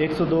102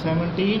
17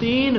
3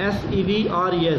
SEVRES,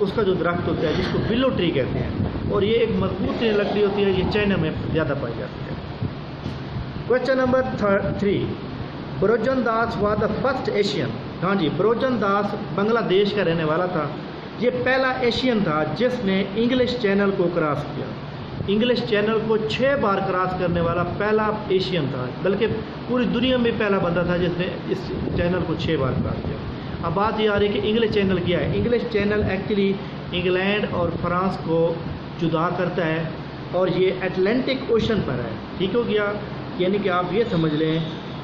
اس کا جو درخت ہوتا ہے جس کو ولو ٹری کہتے ہیں، اور یہ ایک مضبوط لکڑی ہوتی ہے، یہ چائنا میں زیادہ پائی جاتی ہے۔ Question number 3، Brojen Das was the first Asian. ہاں جی، بروجن داس بنگلہ دیش کا رہنے والا تھا، یہ پہلا ایشین تھا جس نے انگلش چینل کو کراس کیا۔ انگلش چینل کو 6 بار کراس کرنے والا پہلا ایشین تھا، بلکہ پوری دنیا میں پہلا بندہ تھا جس نے اس چینل کو 6 بار کراس کیا۔ اب بات یہ آ رہی ہے کہ انگلش چینل کیا ہے۔ انگلش چینل ایکچولی انگلینڈ اور فرانس کو جدا کرتا ہے، اور یہ اٹلانٹک اوشن پر ہے، ٹھیک ہو گیا؟ یعنی کہ آپ یہ سمجھ لیں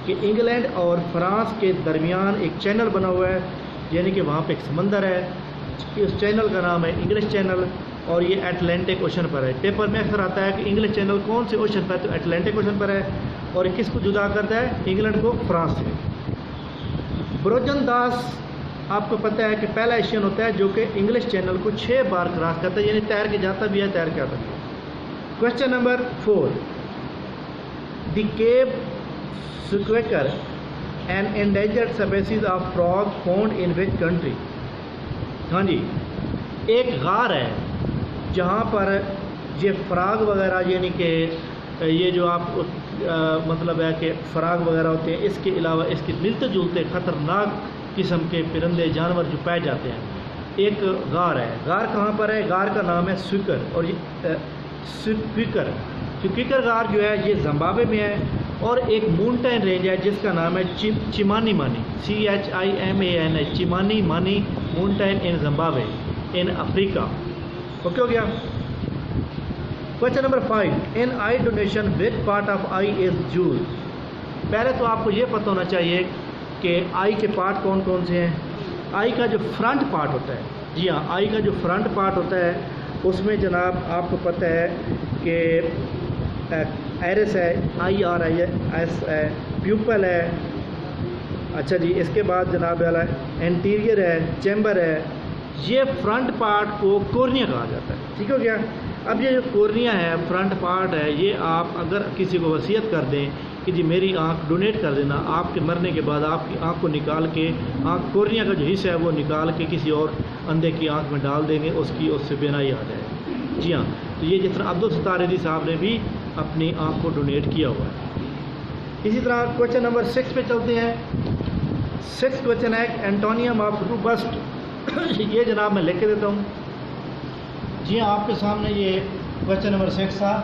کہ انگلینڈ اور فرانس کے درمیان ایک چینل بنا ہوا ہے، یعنی کہ وہاں پہ ایک سمندر ہے، اس چینل کا نام ہے انگلش چینل، اور یہ اٹلانٹک اوشن پر ہے۔ پیپر میں اکثر آتا ہے کہ انگلش چینل کون سے اوشن پر ہے، تو اٹلانٹک اوشن پر ہے، اور کس کو جدا کرتا ہے؟ انگلینڈ کو فرانس سے۔ بروجن داس آپ کو پتہ ہے کہ پہلا ایشین ہوتا ہے جو کہ انگلش چینل کو 6 بار کراس کرتا ہے، یعنی تیر کے جاتا بھی ہے، تیر کے آتا بھی ہے۔ Question number 4، the cape squeaker an endangered species of frog found in which country? ہاں جی، ایک غار ہے جہاں پر یہ فراگ وغیرہ، یعنی کہ یہ جو آپ مطلب ہے کہ فراگ وغیرہ ہوتے ہیں، اس کے علاوہ اس کے ملتے جلتے خطرناک قسم کے پرندے جانور جو پائے جاتے ہیں، ایک غار ہے۔ غار کہاں پر ہے؟ غار کا نام ہے سکویکر، اور یہ سکویکر غار جو ہے یہ زمبابوے میں ہے، اور ایک مونٹین رینج ہے جس کا نام ہے چیمانی مانی، CHIMANI، چیمانی مانی مونٹین ان زمبابوے ان افریقہ۔ اوکے ہو گیا؟ Question number 5، in I donation which part of I is used? پہلے تو آپ کو یہ پتہ ہونا چاہیے کہ آئی کے پارٹ کون کون سے ہیں۔ آئی کا جو فرنٹ پارٹ ہوتا ہے، جی ہاں، آئی کا جو فرنٹ پارٹ ہوتا ہے اس میں جناب آپ کو پتہ ہے کہ ایرس ہے، IRIS ہے، پیوپل ہے، اچھا جی، اس کے بعد جناب والا انٹیریئر ہے، چیمبر ہے، یہ فرنٹ پارٹ کو کورنیا کہا جاتا ہے، ٹھیک ہو گیا؟ اب یہ جو کورنیا ہے، فرنٹ پارٹ ہے، یہ آپ اگر کسی کو وصیت کر دیں کہ جی میری آنکھ ڈونیٹ کر دینا، آپ کے مرنے کے بعد آپ کی آنکھ کو نکال کے، آنکھ کورنیا کا جو حصہ ہے وہ نکال کے کسی اور اندھے کی آنکھ میں ڈال دیں گے، اس سے بینائی آ جائے گی۔ جی ہاں، تو یہ جس طرح عبدالستار ریزی صاحب نے بھی اپنی آنکھ کو ڈونیٹ کیا ہوا ہے۔ اسی طرح کوشچن نمبر 6 پہ چلتے ہیں۔ 6 کوشچن ہے اینٹونیم آف روبسٹ، یہ جناب میں لکھ کے دیتا ہوں۔ جی ہاں، آپ کے سامنے یہ کوشچن نمبر 6 تھا۔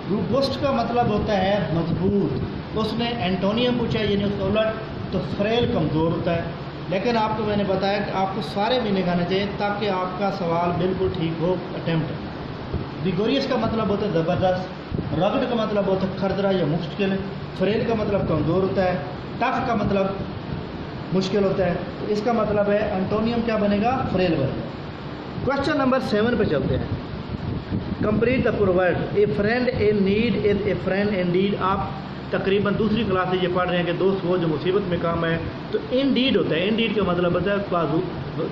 روبسٹ کا مطلب ہوتا ہے مضبوط، اس نے اینٹونیم پوچھا یعنی اس کا الٹ، تو فریل کمزور ہوتا ہے۔ لیکن آپ کو میں نے بتایا کہ آپ کو سارے میننگ آنے چاہیے تاکہ آپ کا سوال بالکل ٹھیک ہو، اٹیمپٹ۔ ویگوریس کا مطلب ہوتا ہے زبردست، رگڈ کا مطلب ہوتا ہے کھردرا یا مشکل، فریل کا مطلب کمزور ہوتا ہے، ٹف کا مطلب مشکل ہوتا ہے، تو اس کا مطلب ہے انٹونیم کیا بنے گا؟ فریل بنے گا۔ کوشچن نمبر 7 پہ چلتے ہیں۔ Complete the proverb, a friend a need is a friend indeed. آپ تقریباً دوسری کلاس سے یہ پڑھ رہے ہیں کہ دوست وہ جو مصیبت میں کام ہے، تو ان ڈیڈ ہوتا ہے، ان ڈیڈ کا مطلب ہوتا ہے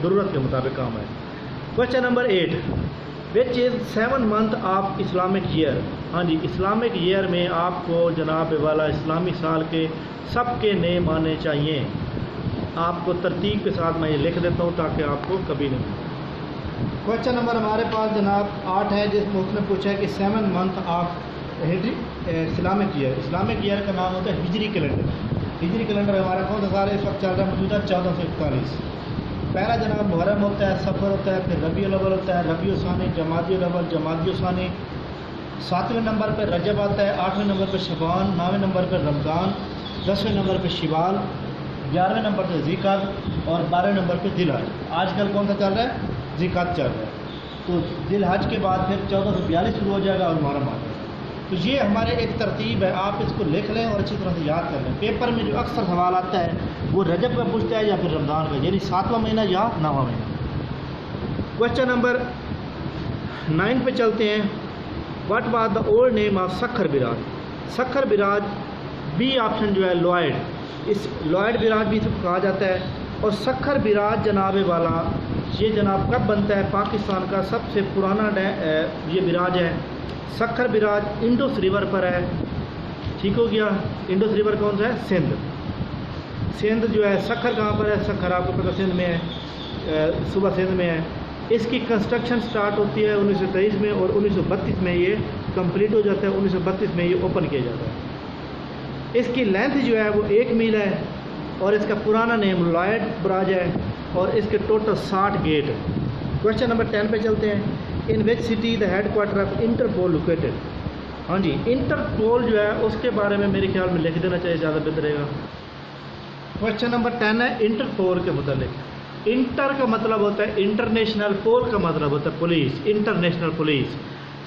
ضرورت کے مطابق کام ہے۔ Question number 8، which is 7 month of Islamic year? ہاں جی، اسلامک ایئر میں آپ کو جناب والا اسلامی سال کے سب کے نیم آنے چاہیے۔ آپ کو ترتیب کے ساتھ میں یہ لکھ دیتا ہوں تاکہ آپ کو کبھی نہیں۔ کوشچن نمبر ہمارے پاس جناب 8 ہے، جس میں اس نے پوچھا ہے کہ 7 month of Islamic year. Islamic year کا نام ہوتا ہے ہجری کیلنڈر۔ ہجری کیلنڈر ہمارا کون سا سال ہے اس وقت چل رہا ہے؟ موجودہ 1441۔ پہلا جناب محرم ہوتا ہے، سفر ہوتا ہے، پھر ربیع الاول ہوتا ہے، ربیع الثانی، جمادی الاول، جمادی الثانی، 7ویں نمبر پہ رجب آتا ہے، 8ویں نمبر پہ شعبان، 9ویں نمبر پہ رمضان، 10ویں نمبر پہ شوال، 11ویں نمبر پہ ذی القعدہ اور 12ویں نمبر پہ ذی الحج۔ آج کل کون سا چل رہا ہے؟ ذی القعدہ چل رہا ہے، تو ذی الحج کے بعد پھر 1442 شروع ہو جائے گا اور محرم آ جائے گا۔ تو یہ ہمارے ایک ترتیب ہے، آپ اس کو لکھ لیں اور اچھی طرح سے یاد کر لیں۔ پیپر میں جو اکثر سوال آتا ہے وہ رجب کا پوچھتا ہے یا پھر رمضان کا، یعنی 7واں مہینہ یا 9واں مہینہ۔ کوشچن نمبر 9 پہ چلتے ہیں۔ What was the old name of Sukkur barrage? Sukkur Braj be option جو ہے لوائڈ، اس لوائڈ براج بھی اس کو کہا جاتا ہے۔ اور سکھر براج جناب والا یہ جناب کب بنتا ہے؟ پاکستان کا سب سے پرانا یہ براج ہے۔ سکھر براج انڈس ریور پر ہے، ٹھیک ہو گیا؟ انڈس ریور کون سا ہے؟ سندھ۔ سندھ جو ہے، سکھر کہاں پر ہے؟ سکھر آپ کو پتہ سندھ میں ہے، صوبہ سندھ میں ہے۔ اس کی کنسٹرکشن سٹارٹ ہوتی ہے 1923 میں اور 1932 میں یہ کمپلیٹ ہو جاتا ہے، 1932 میں یہ اوپن کیا جاتا ہے۔ اس کی لینتھ جو ہے وہ 1 میل ہے اور اس کا پرانا نیم لائڈ براج ہے اور اس کے ٹوٹل 60 گیٹ ہیں۔ کویشچن نمبر 10 پہ چلتے ہیں۔ In which city the headquarter of Interpol located? ہاں جی، انٹرپول جو ہے اس کے بارے میں میرے خیال میں لکھ دینا چاہیے، زیادہ بہتر رہے گا۔ کویشچن نمبر 10 ہے انٹرپول کے متعلق۔ انٹر کا مطلب ہوتا ہے انٹرنیشنل، پول کا مطلب ہوتا ہے پولیس، انٹرنیشنل پولیس۔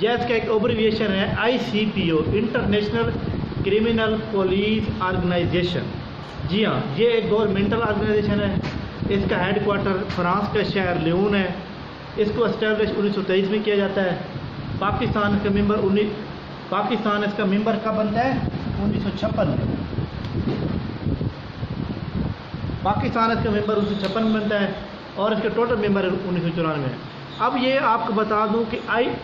یہ اس کا ایک ایبریویشن ہے ICPO، international criminal police organization. جی ہاں، یہ ایک گورنمنٹل آرگنائزیشن ہے۔ اس کا ہیڈ کوارٹر فرانس کا شہر لیون ہے۔ اس کو اسٹیبلش 1923 میں کیا جاتا ہے۔ پاکستان کا پاکستان اس کا ممبر کب بنتا ہے؟ 1956 میں۔ پاکستان اس کا ممبر 1956 میں بنتا ہے اور اس کے ٹوٹل ممبر 1994 میں۔ اب یہ آپ کو بتا دوں کہ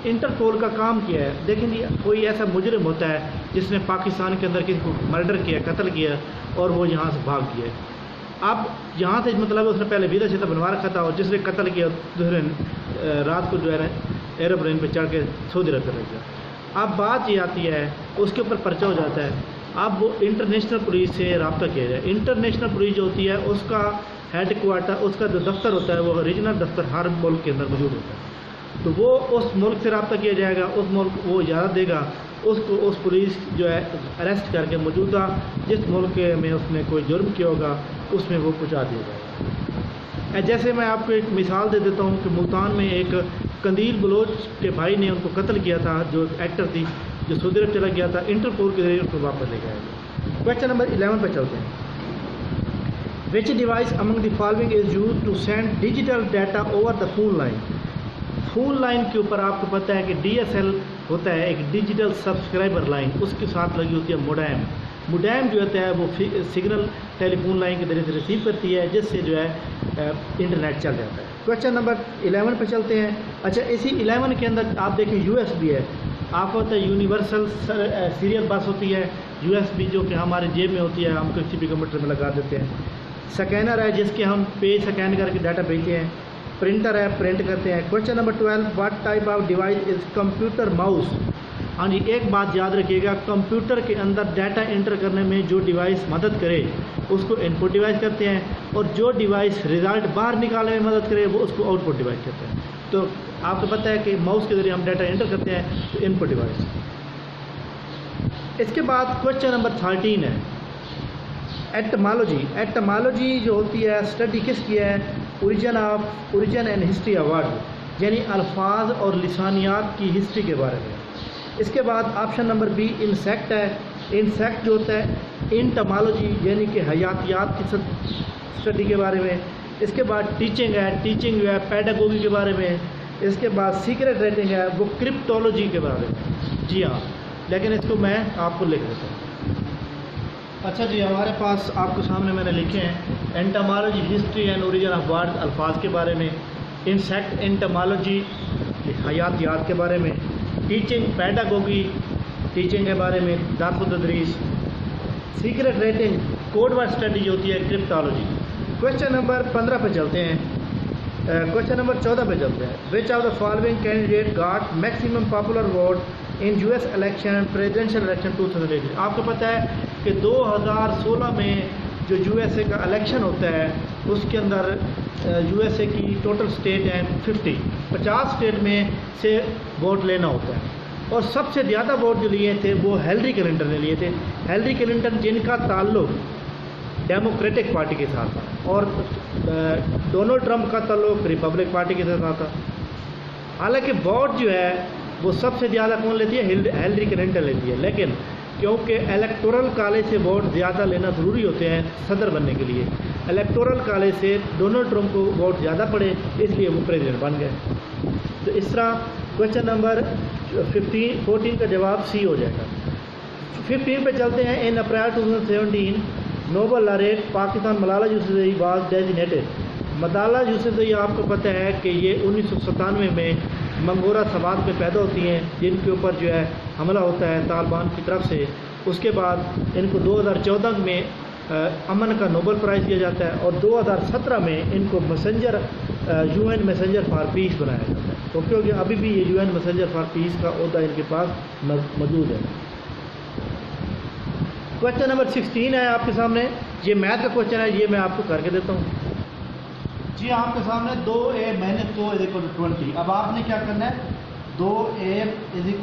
انٹرپول کا کام کیا ہے۔ دیکھیں جی، کوئی ایسا مجرم ہوتا ہے جس نے پاکستان کے اندر کسی کو مرڈر کیا، قتل کیا اور وہ یہاں سے بھاگ گیا۔ اب یہاں سے مطلب اس نے پہلے ویزا شیزا بنوا رکھا تھا اور جس نے قتل کیا دوسرے رات کو جو ہے ایروپلین پہ چڑھ کے سعودی عرب پہ رہ گیا۔ اب بات یہ آتی ہے، اس کے اوپر پرچہ ہو جاتا ہے۔ اب وہ انٹرنیشنل پولیس سے رابطہ کیا جائے۔ انٹرنیشنل پولیس جو ہوتی ہے اس کا ہیڈ کوارٹر، اس کا جو دفتر ہوتا ہے وہ ریجنل دفتر ہر ملک کے اندر موجود ہوتا ہے۔ تو وہ اس ملک سے رابطہ کیا جائے گا، اس ملک وہ اجازت دے گا، اس کو اس پولیس جو ہے اریسٹ کر کے موجودہ جس ملک میں اس نے کوئی جرم کیا ہوگا اس میں وہ پہنچا دیا جائے گا۔ جیسے میں آپ کو ایک مثال دے دیتا ہوں کہ ملتان میں ایک قندیل بلوچ کے بھائی نے ان کو قتل کیا تھا، جو ایکٹر تھی، جو سعودی عرب چلا گیا تھا، انٹرپول کے ذریعے ان کو واپس لے کے آیا گیا۔ کویشچن نمبر 11 پہ چلتے ہیں۔ Which device among the following is use to send digital data over the phone line? Phone line کے اوپر آپ کو پتہ ہے کہ DSL ہوتا ہے، ایک ڈیجیٹل سبسکرائبر لائن، اس کے ساتھ لگی ہوتی ہے موڈیم۔ موڈیم جو ہوتا ہے وہ سگنل ٹیلی فون لائن کے ذریعے سے ریسیو کرتی ہے، جس سے جو ہے انٹرنیٹ چل جاتا ہے۔ کویشچن نمبر 11 پہ چلتے ہیں۔ اچھا، اسی 11 کے اندر آپ دیکھیں USB ہے، آپ کو ہوتا ہے یونیورسل سیریل بس ہوتی ہے، USB جو کہ ہمارے جیب میں ہوتی ہے، ہم کسی بھی کمپیوٹر میں لگا دیتے ہیں۔ سکینر ہے جس کے ہم پیج سکین کر کے ڈاٹا بھیجتے ہیں۔ پرنٹر ہے، پرنٹ کرتے ہیں۔ Question number 12، what type of device is computer mouse? ہاں جی، ایک بات یاد رکھیے گا، کمپیوٹر کے اندر ڈیٹا انٹر کرنے میں جو ڈیوائس مدد کرے اس کو ان پٹ ڈیوائس کرتے ہیں، اور جو ڈیوائس رزلٹ باہر نکالنے میں مدد کرے وہ اس کو آؤٹ پٹ ڈیوائس کرتے ہیں۔ تو آپ کو پتہ ہے کہ ماؤس کے ذریعے ہم ڈیٹا انٹر کرتے ہیں تو ان پٹ ڈیوائس۔ اس کے بعد کویشچن نمبر 13 ہے ایٹمالوجی۔ ایٹمالوجی جو ہوتی ہے اسٹڈی کس کی ہے؟ اوریجن اینڈ ہسٹری ورڈ، یعنی الفاظ اور لسانیات کی ہسٹری کے بارے میں۔ اس کے بعد آپشن نمبر B انسیکٹ ہے۔ انسیکٹ جو ہوتا ہے انٹمالوجی، یعنی کہ حیاتیات کی اسٹڈی کے بارے میں۔ اس کے بعد ٹیچنگ ہے، ٹیچنگ جو ہے پیڈاگوگی کے بارے میں۔ اس کے بعد سیکرٹ ریٹنگ ہے، وہ کرپٹولوجی کے بارے میں۔ جی ہاں، لیکن اس کو میں آپ کو لکھ دیتا ہوں۔ اچھا جی، ہمارے پاس آپ کو سامنے میں نے لکھے ہیں etymology history and origin of word, الفاظ کے بارے میں۔ انسیکٹ انٹمالوجی حیاتیات کے بارے میں۔ ٹیچنگ پیڈاگوگی ٹیچنگ کے بارے میں، درس و تدریس۔ Secret writing code word study جو ہوتی ہے کرپٹولوجی۔ کویشچن نمبر 15 پہ چلتے ہیں۔ کویشچن نمبر 14 پہ چلتے ہیں۔ وچ of the following candidate got maximum popular vote in US election presidential election 2018؟ آپ کو پتہ ہے کہ 2016 میں جو USA کا الیکشن ہوتا ہے اس کے اندر USA کی ٹوٹل اسٹیٹ ہیں 50 اسٹیٹ میں سے ووٹ لینا ہوتا ہے، اور سب سے زیادہ ووٹ جو لیے تھے وہ ہیلری کلنٹن نے لیے تھے۔ ہیلری کلنٹن جن کا تعلق ڈیموکریٹک پارٹی کے ساتھ تھا، اور ڈونلڈ ٹرمپ کا تعلق ریپبلک پارٹی کے ساتھ تھا۔ حالانکہ ووٹ جو ہے وہ سب سے زیادہ کون لیتی ہے؟ ہیلری کلنٹن لیتی ہے، لیکن کیونکہ الیکٹورل کالج سے ووٹ زیادہ لینا ضروری ہوتے ہیں صدر بننے کے لیے، الیکٹورل کالج سے ڈونلڈ ٹرمپ کو ووٹ زیادہ پڑے، اس لیے وہ پریزیڈنٹ بن گئے۔ تو اس طرح کویشچن نمبر 14 کا جواب C ہو جائے گا۔ 15 پہ چلتے ہیں۔ In April 2017 Nobel laureate Pakistan Malala Yousafzai was designated. Malala Yousafzai آپ کو پتہ ہے کہ یہ 1997 میں منگورہ سوات میں پیدا ہوتی ہیں، جن کے اوپر جو ہے حملہ ہوتا ہے طالبان کی طرف سے۔ اس کے بعد ان کو 2014 میں امن کا نوبل پرائز دیا جاتا ہے، اور 2017 میں ان کو میسنجر UN میسنجر فار پیس بنایا جاتا ہے، تو کیونکہ ابھی بھی یہ UN میسنجر فار پیس کا عہدہ ان کے پاس موجود ہے۔ کوشچن نمبر 16 ہے آپ کے سامنے، یہ میتھ کا کوشچن ہے، یہ میں آپ کو کر کے دیتا ہوں جی۔ آپ کے سامنے 2a - 2 = 20۔ اب آپ نے کیا کرنا ہے، 2a = 20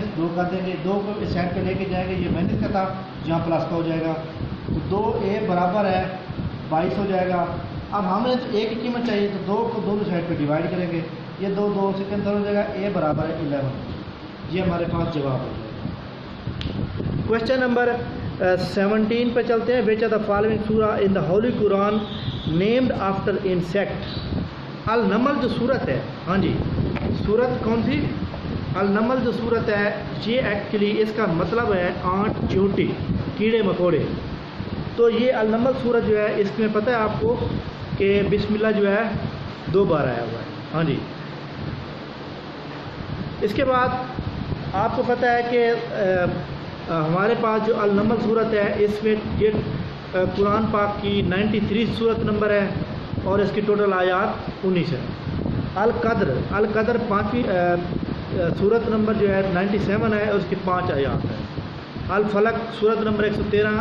- 2 کر دیں گے، 2 کو اس سائڈ پہ لے کے جائیں گے، یہ مائنس کا تھا جہاں پلس کا ہو جائے گا، تو 2a برابر ہے 22 ہو جائے گا۔ اب ہمیں تو a کی قیمت چاہیے، تو 2 کو دونوں سائڈ پہ ڈیوائڈ کریں گے، یہ 2 سے کینسل ہو جائے گا، a برابر ہے 11، یہ ہمارے پاس جواب ہو جائے گا۔ کوشچن نمبر 17 پہ چلتے ہیں۔ وچ آر دا فالوئنگ سورہ ان دا ہولی قرآن نیمڈ آفٹر انسیکٹ؟ النمل جو صورت ہے، ہاں جی، صورت کون سی؟ النمل جو صورت ہے، یہ ایکچولی اس کا مطلب ہے آنٹ چیونٹی، کیڑے مکوڑے۔ تو یہ النمل صورت جو ہے، اس میں پتہ ہے آپ کو کہ بسم اللہ جو ہے 2 بار آیا ہوا ہے، ہاں جی۔ اس کے بعد آپ کو پتہ ہے کہ ہمارے پاس جو النمل صورت ہے، اس میں یہ قرآن پاک کی 93 صورت نمبر ہے، اور اس کی ٹوٹل آیات 19 ہے۔ القدر 5ویں صورت نمبر جو ہے 97 ہے، اور اس کی 5 آیات ہے۔ الفلق صورت نمبر 113،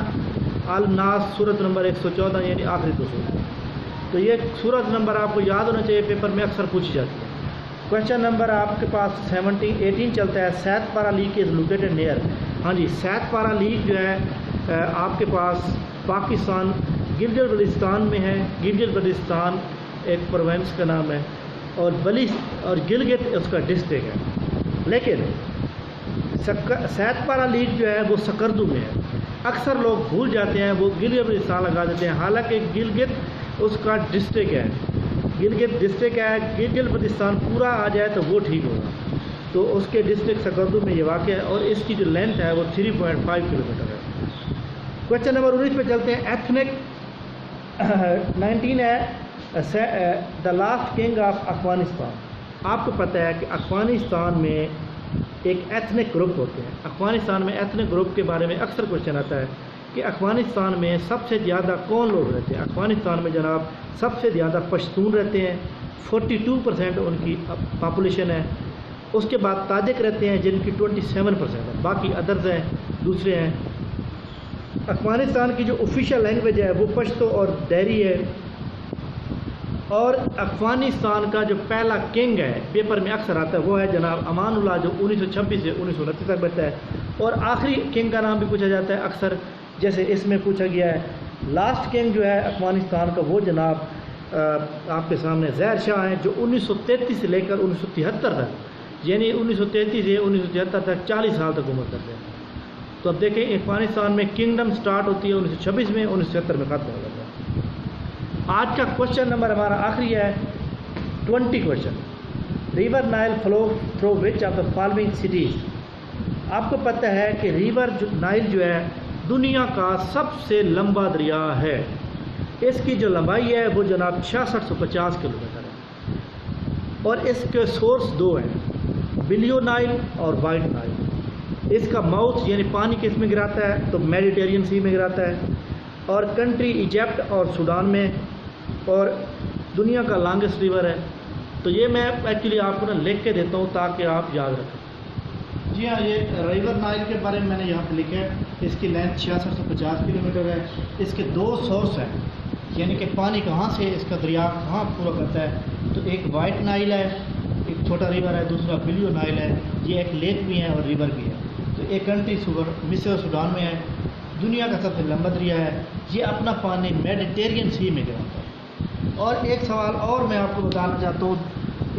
الناس صورت نمبر 114، یعنی آخری 2 صورت۔ تو یہ صورت نمبر آپ کو یاد ہونا چاہیے، پیپر میں اکثر پوچھی جاتی ہے۔ کوشچن نمبر آپ کے پاس 18 چلتا ہے۔ سیت پارا لیک از لوکیٹڈ نیئر؟ ہاں جی، سیت پارا لیک جو ہے آپ کے پاس پاکستان گلگت بلتستان میں ہے۔ گلگت بلتستان ایک پروونس کا نام ہے، اور گلگت اس کا ڈسٹرکٹ ہے، لیکن سیت پارا لیک جو ہے وہ سکردو میں ہے۔ اکثر لوگ بھول جاتے ہیں، وہ گلگت بلتستان لگا دیتے ہیں، حالانکہ گلگت اس کا ڈسٹرکٹ ہے، گلگت ڈسٹرکٹ ہے۔ گلگت بلتستان پورا آ جائے تو وہ ٹھیک ہوگا، تو اس کے ڈسٹرکٹ سکردو میں یہ واقع ہے، اور اس کی جو لینتھ ہے وہ 3.5 کلومیٹر ہے۔ کوشچن نمبر 19 پہ چلتے ہیں۔ ایتھنک 19 ہے، the last king of Afghanistan. آپ کو پتہ ہے کہ افغانستان میں ایک ایتھنک گروپ ہوتے ہیں۔ افغانستان میں ایتھنک گروپ کے بارے میں اکثر کوشچن آتا ہے کہ افغانستان میں سب سے زیادہ کون لوگ رہتے ہیں؟ افغانستان میں جناب سب سے زیادہ پشتون رہتے ہیں، 42% ان کی پاپولیشن ہے۔ اس کے بعد تاجک رہتے ہیں، جن کی 27% ہے، باقی ادرز ہیں، دوسرے ہیں۔ افغانستان کی جو آفیشیل لینگویج ہے وہ پشتو اور دہری ہے، اور افغانستان کا جو پہلا کنگ ہے، پیپر میں اکثر آتا ہے، وہ ہے جناب امان اللہ، جو 1926 سے 1929 تک بچتا ہے، اور آخری کنگ کا نام بھی پوچھا جاتا ہے اکثر، جیسے اس میں پوچھا گیا ہے۔ لاسٹ کنگ جو ہے افغانستان کا، وہ جناب آپ کے سامنے ظاہر شاہ ہیں، جو 1933 سے لے کر 1973 تک، یعنی 1933 سے 1973 تک 40 سال تک عمر کرتے ہیں۔ تو اب دیکھیں افغانستان میں کنگڈم سٹارٹ ہوتی ہے 1926 میں، 1970 میں ختم ہو جاتا ہے۔ آج کا کوشچن نمبر ہمارا آخری ہے 20 question. River Nile flow through which of the following cities? آپ کو پتہ ہے کہ ریور نائل جو ہے دنیا کا سب سے لمبا دریا ہے۔ اس کی جو لمبائی ہے وہ جناب 6650 کلومیٹر ہے، اور اس کے سورس 2 ہیں، بلیو نائل اور وائٹ نائل۔ اس کا ماؤتھ یعنی پانی کس میں گراتا ہے؟ تو میڈیٹرینین سی میں گراتا ہے، اور کنٹری ایجپٹ اور سوڈان میں، اور دنیا کا لانگسٹ ریور ہے۔ تو یہ میں ایکچولی آپ کو نا لکھ کے دیتا ہوں تاکہ آپ یاد رکھیں۔ جی ہاں، یہ ریور نائل کے بارے میں نے یہاں پہ لکھا ہے، اس کی لینتھ 6650 کلومیٹر ہے۔ اس کے 2 سورس ہیں، یعنی کہ پانی کہاں سے اس کا دریا کہاں پورا کرتا ہے، تو ایک وائٹ نائل ہے، ایک چھوٹا ریور ہے، دوسرا بلیو نائل ہے، یہ ایک لیک بھی ہے اور ریور بھی ہے۔ تو ایک کنٹری مصر اور سوڈان میں ہے، دنیا کا سب سے لمبا دریا ہے، یہ اپنا پانی میڈیٹرینین سی میں گراتا ہے۔ اور ایک سوال اور میں آپ کو بتانا چاہتا ہوں،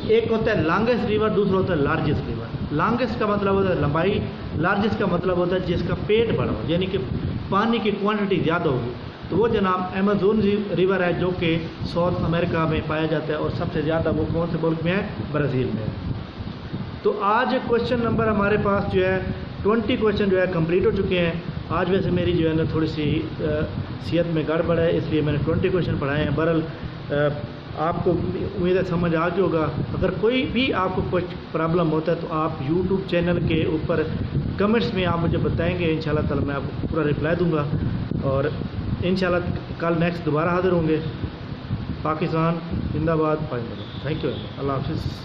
ایک ہوتا ہے لانگسٹ ریور، دوسرا ہوتا ہے لارجسٹ ریور۔ لانگسٹ کا مطلب ہوتا ہے لمبائی، لارجسٹ کا مطلب ہوتا ہے جس کا پیٹ بڑا ہو، یعنی کہ پانی کی کوانٹٹی زیادہ ہوگی۔ تو وہ جناب ایمیزون ریور ہے، جو کہ ساؤتھ امریکہ میں پایا جاتا ہے، اور سب سے زیادہ وہ کون سے ملک میں ہے؟ برازیل میں ہے۔ تو آج کوشچن نمبر ہمارے پاس جو ہے 20 کوشچن جو ہے کمپلیٹ ہو چکے ہیں۔ آج ویسے میری جو ہے نا تھوڑی سی صحت میں گڑبڑ ہے، اس لیے میں نے 20 کوشچن پڑھائے ہیں۔ بہرحال آپ کو امید ہے سمجھ آ گیا ہوگا۔ اگر کوئی بھی آپ کو کچھ پرابلم ہوتا ہے تو آپ یوٹیوب چینل کے اوپر کمنٹس میں آپ مجھے بتائیں گے، انشاءاللہ تعالی میں آپ کو پورا رپلائی دوں گا۔ اور انشاءاللہ کل نیکسٹ دوبارہ حاضر ہوں گے. پاکستان زندہ باد. Thank you. اللہ حافظ.